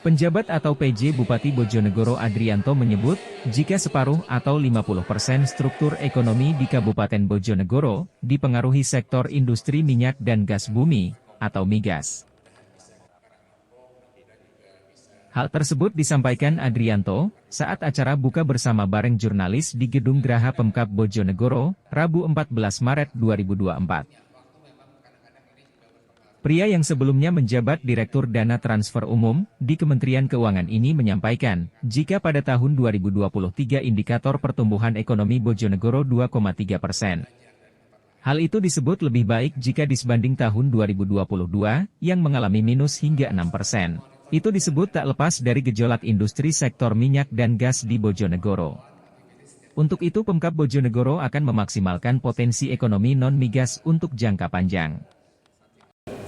Penjabat atau PJ Bupati Bojonegoro Adrianto menyebut, jika separuh atau 50% struktur ekonomi di Kabupaten Bojonegoro dipengaruhi sektor industri minyak dan gas bumi, atau migas. Hal tersebut disampaikan Adrianto saat acara buka bersama bareng jurnalis di Gedung Graha Pemkab Bojonegoro, Rabu 14 Maret 2024. Pria yang sebelumnya menjabat Direktur Dana Transfer Umum di Kementerian Keuangan ini menyampaikan, jika pada tahun 2023 indikator pertumbuhan ekonomi Bojonegoro 2,3%. Hal itu disebut lebih baik jika disebanding tahun 2022 yang mengalami minus hingga 6%. Itu disebut tak lepas dari gejolak industri sektor minyak dan gas di Bojonegoro. Untuk itu Pemkab Bojonegoro akan memaksimalkan potensi ekonomi non-migas untuk jangka panjang.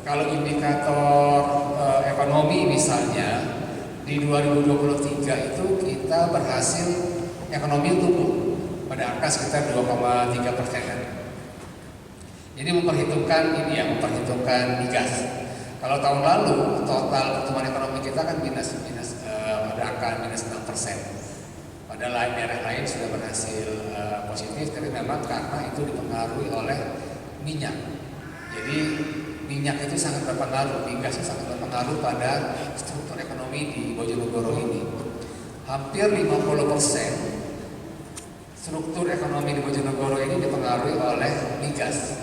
Kalau indikator ekonomi misalnya, di 2023 itu kita berhasil ekonomi tumbuh pada angka sekitar 2,3%. Jadi memperhitungkan migas. Kalau tahun lalu total pertumbuhan ekonomi kita kan pada angka minus 6%. Pada daerah lain sudah berhasil positif, tapi memang karena itu dipengaruhi oleh minyak. Jadi minyak itu sangat berpengaruh, migas itu sangat berpengaruh pada struktur ekonomi di Bojonegoro ini. Hampir 50% struktur ekonomi di Bojonegoro ini dipengaruhi oleh migas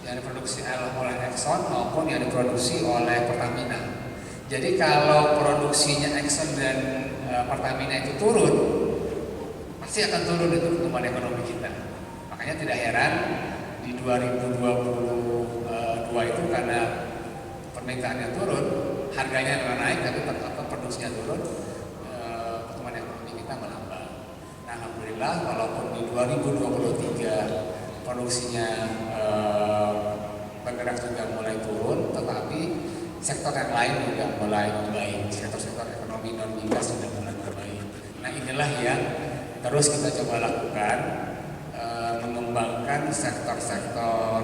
yang diproduksi oleh Exxon maupun yang diproduksi oleh Pertamina. Jadi kalau produksinya Exxon dan Pertamina itu turun, pasti akan turun itu pertumbuhan ekonomi kita. Makanya tidak heran di 2022 itu karena permintaannya turun, harganya naik, tapi produksinya turun, pertumbuhan ekonomi kita melambat. Nah, alhamdulillah walaupun di 2023 produksinya bergerak juga mulai turun, tetapi sektor yang lain juga mulai membaik. Sektor-sektor ekonomi non migas sudah mulai membaik. Nah, inilah yang terus kita coba lakukan, mengembangkan sektor-sektor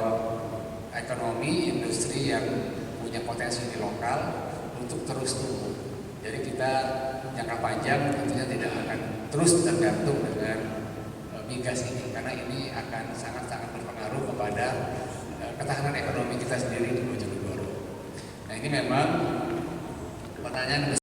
ekonomi, industri yang punya potensi di lokal untuk terus tumbuh. Jadi kita jangka panjang tentunya tidak akan terus tergantung dengan migas ini, karena ini akan sangat-sangat berpengaruh kepada ketahanan ekonomi kita sendiri di Bojonegoro. Nah, ini memang pertanyaan